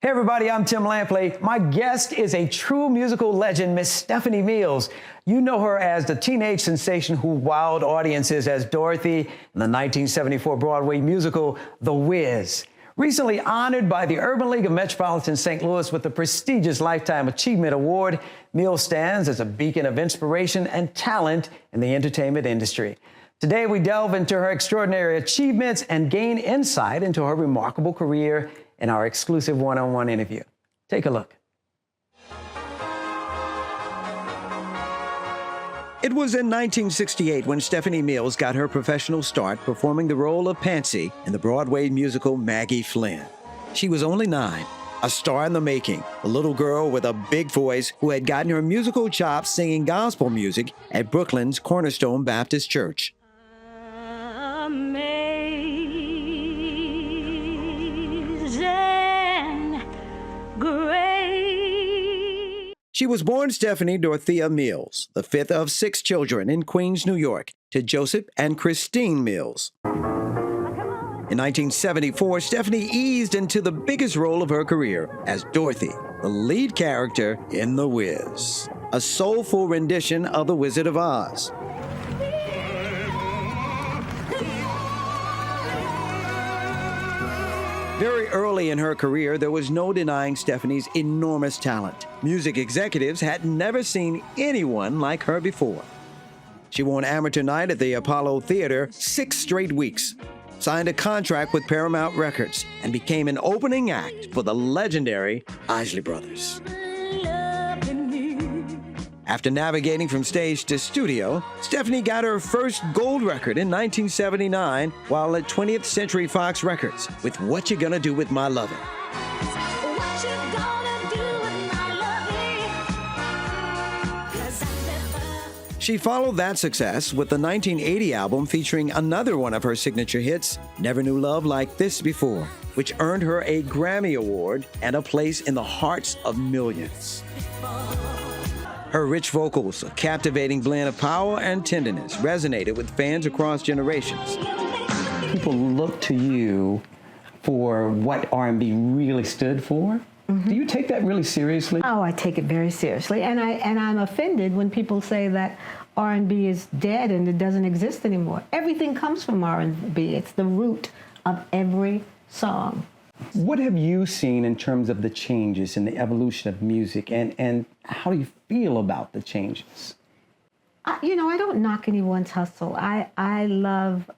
Hey everybody, I'm Tim Lampley. My guest is a true musical legend, Miss Stephanie Mills. You know her as the teenage sensation who wowed audiences as Dorothy in the 1974 Broadway musical, The Wiz. Recently honored by the Urban League of Metropolitan St. Louis with the prestigious Lifetime Achievement Award, Mills stands as a beacon of inspiration and talent in the entertainment industry. Today, we delve into her extraordinary achievements and gain insight into her remarkable career in our exclusive one-on-one interview. Take a look. It was in 1968 when Stephanie Mills got her professional start performing the role of Pansy in the Broadway musical Maggie Flynn. She was only 9, a star in the making, a little girl with a big voice who had gotten her musical chops singing gospel music at Brooklyn's Cornerstone Baptist Church. She was born Stephanie Dorothea Mills, the 5th of 6 children in Queens, New York, to Joseph and Christine Mills. In 1974, Stephanie eased into the biggest role of her career as Dorothy, the lead character in The Wiz, a soulful rendition of The Wizard of Oz. Very early in her career, there was no denying Stephanie's enormous talent. Music executives had never seen anyone like her before. She won Amateur Night at the Apollo Theater 6 straight weeks, signed a contract with Paramount Records, and became an opening act for the legendary Isley Brothers. After navigating from stage to studio, Stephanie got her first gold record in 1979 while at 20th Century Fox Records with What You Gonna Do With My Lovin'. She followed that success with the 1980 album featuring another one of her signature hits, Never Knew Love Like This Before, which earned her a Grammy Award and a place in the hearts of millions. Her rich vocals, a captivating blend of power and tenderness, resonated with fans across generations. People look to you for what R&B really stood for. Mm-hmm. Do you take that really seriously? Oh, I take it very seriously, and I'm offended when people say that R&B is dead and it doesn't exist anymore. Everything comes from R&B. It's the root of every song. What have you seen in terms of the changes in the evolution of music, and how do you feel about the changes? I don't knock anyone's hustle. I love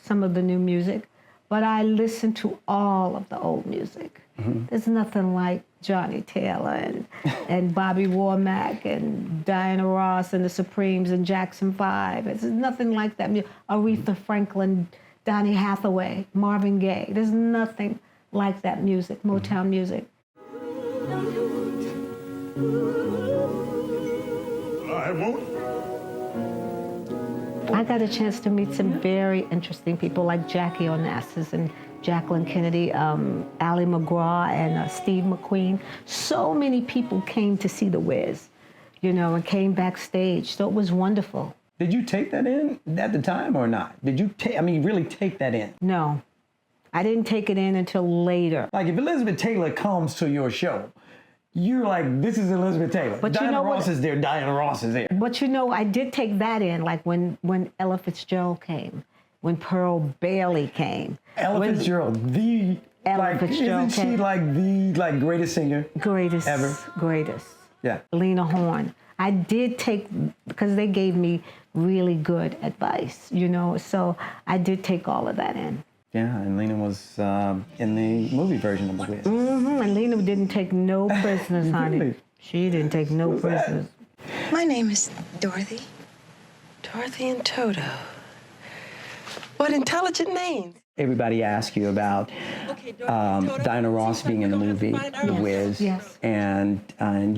some of the new music, but I listen to all of the old music. Mm-hmm. There's nothing like Johnny Taylor and Bobby Womack and DianaRoss and the Supremes and Jackson 5. It's nothing like that. Aretha Franklin, Donny Hathaway, Marvin Gaye. There's nothing like that music, Motown music. I got a chance to meet some very interesting people like Jackie Onassis and Jacqueline Kennedy, Ali McGraw and Steve McQueen. So many people came to see The Wiz, and came backstage, so it was wonderful. Did you take that in at the time or not? Did you really take that in? No. I didn't take it in until later. Like if Elizabeth Taylor comes to your show, you're like, this is Elizabeth Taylor. But DianaRoss is there, DianaRoss is there. But I did take that in, like when Ella Fitzgerald came, when Pearl Bailey came. Ella Fitzgerald, isn't she like the greatest singer? Greatest. Ever? Greatest. Yeah. Lena Horne. I did take, because they gave me really good advice, so I did take all of that in. Yeah, and Lena was in the movie version of The Wiz. Mm-hmm, and Lena didn't take no prisoners, honey. Really? She didn't take no prisoners. My name is Dorothy. Dorothy and Toto. What intelligent names. Everybody asks you about DianaRoss being in the movie, The Wiz, yes. and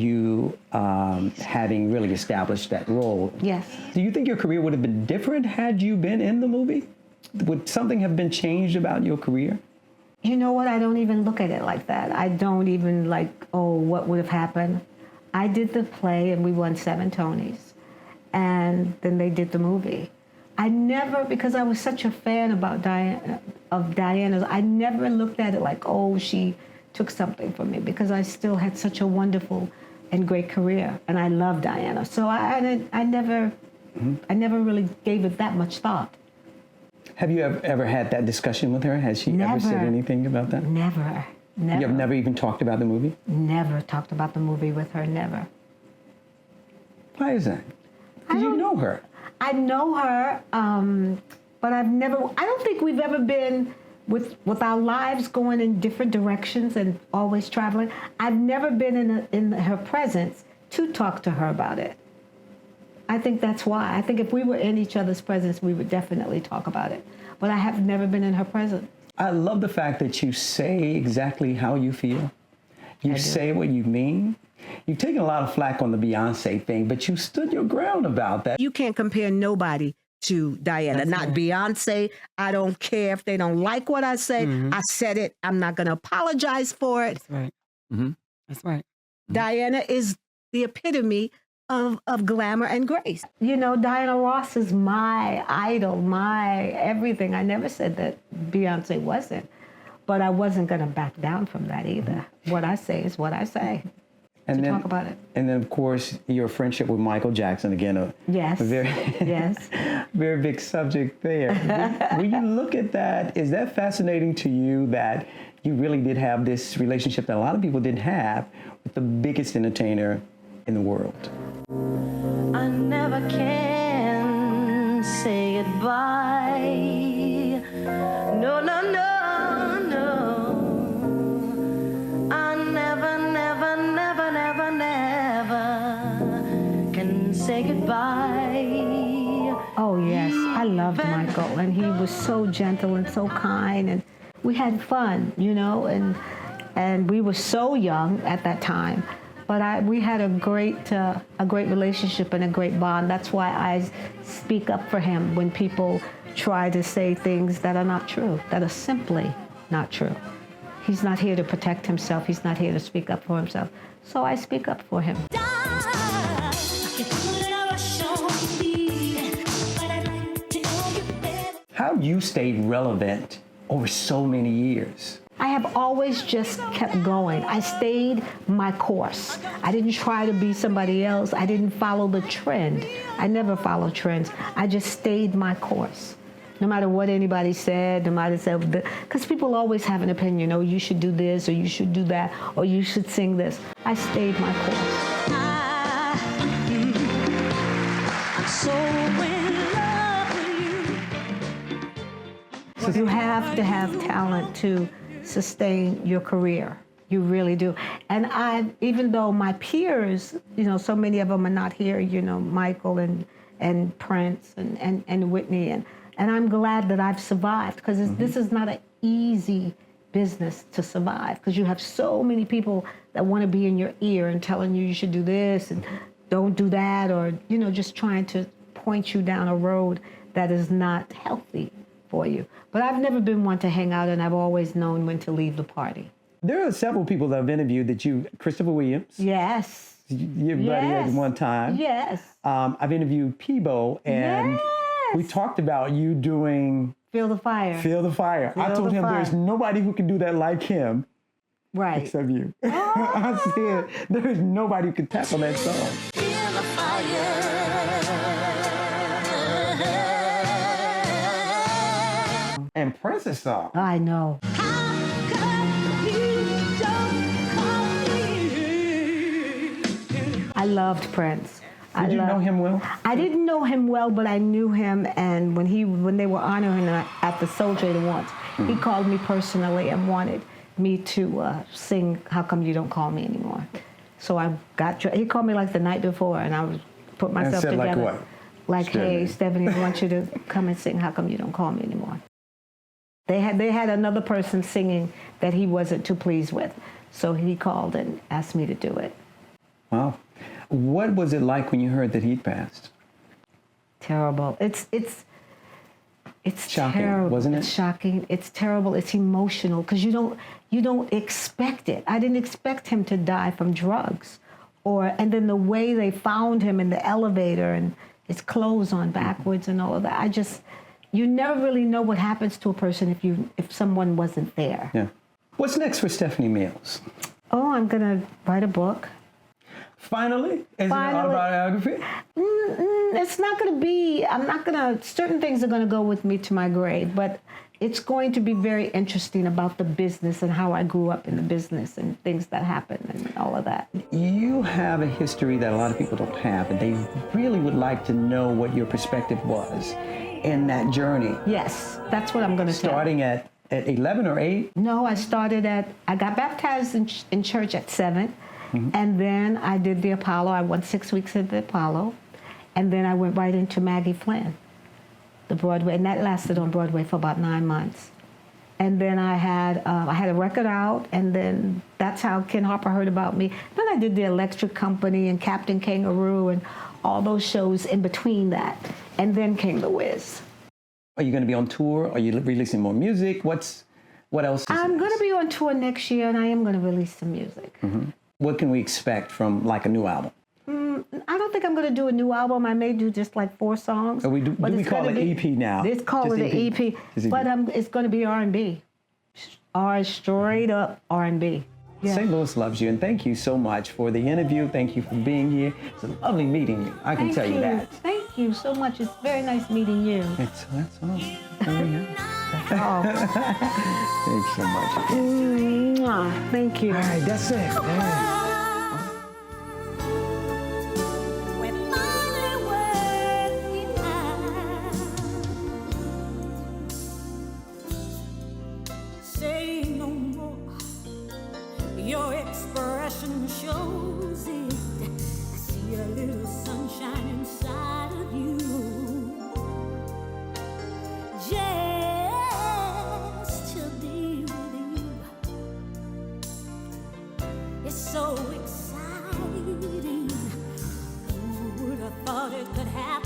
you having really established that role. Yes. Do you think your career would have been different had you been in the movie? Would something have been changed about your career? You know what? I don't even look at it like that. I don't even what would have happened? I did the play and we won 7 Tonys. And then they did the movie. I never, because I was such a fan of Diana's, I never looked at it like, oh, she took something from me because I still had such a wonderful and great career, and I love Diana. So I never really gave it that much thought. Have you ever had that discussion with her? Has she ever said anything about that? Never. You have never even talked about the movie? Never talked about the movie with her, never. Why is that? Because you know her. I know her, but I don't think we've ever been with our lives going in different directions and always traveling. I've never been in her presence to talk to her about it. I think that's why. I think if we were in each other's presence, we would definitely talk about it. But I have never been in her presence. I love the fact that you say exactly how you feel. You say what you mean. You've taken a lot of flack on the Beyonce thing, but you stood your ground about that. You can't compare nobody to Diana, not Beyonce. I don't care if they don't like what I say. I said it. I'm not going to apologize for it. That's right. That's right. Diana is the epitome of glamour and grace. You know, DianaRoss is my idol, my everything. I never said that Beyonce wasn't, but I wasn't going to back down from that either. What I say is what I say. And then, talk about it. And then, of course, your friendship with Michael Jackson, again, a very, very big subject there. When you look at that, is that fascinating to you that you really did have this relationship that a lot of people didn't have with the biggest entertainer in the world? I never can say goodbye. No, no, no, no. I never, never, never, never, never can say goodbye. Oh, yes. I loved Michael, and he was so gentle and so kind, and we had fun, you know, and we were so young at that time. But we had a great relationship and a great bond. That's why I speak up for him when people try to say things that are not true, that are simply not true. He's not here to protect himself. He's not here to speak up for himself. So I speak up for him. How you stayed relevant over so many years? I have always just kept going. I stayed my course. I didn't try to be somebody else. I didn't follow the trend. I never follow trends. I just stayed my course. No matter what anybody said, no matter said, because people always have an opinion. Oh, you should do this, or you should do that, or you should sing this. I stayed my course. I'm so in love with you. So you have to have talent to sustain your career. You really do. And even though my peers, you know, so many of them are not here, you know, Michael and Prince and Whitney, and I'm glad that I've survived, because this is not an easy business to survive, because you have so many people that want to be in your ear and telling you should do this and don't do that, or, you know, just trying to point you down a road that is not healthy for you. But I've never been one to hang out, and I've always known when to leave the party. There are several people that I've interviewed that Christopher Williams. Yes. Your buddy at one time. Yes. I've interviewed Peebo, and we talked about you doing Feel the Fire. Feel the Fire. I told him there's nobody who can do that like him. Right. Except you. I said, there's nobody who can tackle that song. Feel the fire. And Prince's song. I know. I loved Prince. Did you know him well? I didn't know him well, but I knew him, and when they were honoring him at the Soul Train Awards, he called me personally and wanted me to sing "How Come You Don't Call Me Anymore." So he called me like the night before, and I put myself together. Like what? Like, hey, Stephanie, I want you to come and sing "How Come You Don't Call Me Anymore." They had another person singing that he wasn't too pleased with, so he called and asked me to do it. Wow. What was it like when you heard that he'd passed? Terrible. It's shocking, terrible. wasn't it? It's shocking. It's terrible. It's emotional, because you don't expect it. I didn't expect him to die from drugs, and then the way they found him in the elevator and his clothes on backwards and all of that. You never really know what happens to a person if someone wasn't there. Yeah. What's next for Stephanie Mills? Oh, I'm going to write a book. Finally? Is it an Finally. autobiography? It's not going to be, certain things are going to go with me to my grave, but it's going to be very interesting about the business and how I grew up in the business and things that happened and all of that. You have a history that a lot of people don't have, and they really would like to know what your perspective was in that journey. Yes, that's what I'm going to tell. Starting at 11 or 8? No, I got baptized in church at 7, and then I did the Apollo. I went 6 weeks at the Apollo, and then I went right into Maggie Flynn, the Broadway, and that lasted on Broadway for about 9 months. And then I had a record out, and then that's how Ken Harper heard about me. Then I did the Electric Company and Captain Kangaroo and all those shows in between that, and then came The Wiz. Are you going to be on tour? Are you releasing more music? What else? I'm going to be on tour next year, and I am going to release some music. What can we expect from like a new album? I don't think I'm going to do a new album. I may do just like 4 songs. We call it EP now? It's called Just an EP, but it's going to be R&B, straight up R&B. Yeah. St. Louis loves you, and thank you so much for the interview. Thank you for being here. It's a lovely meeting you. I can tell you that. Thank you so much. It's very nice meeting you. That's all. There we go. Oh. Thanks so much. Mwah. Thank you. All right, that's it. All right. Say no more. Your expression shows it. I see a little sunshine inside of you. Just to be with you. It's so exciting. Who would have thought it could happen?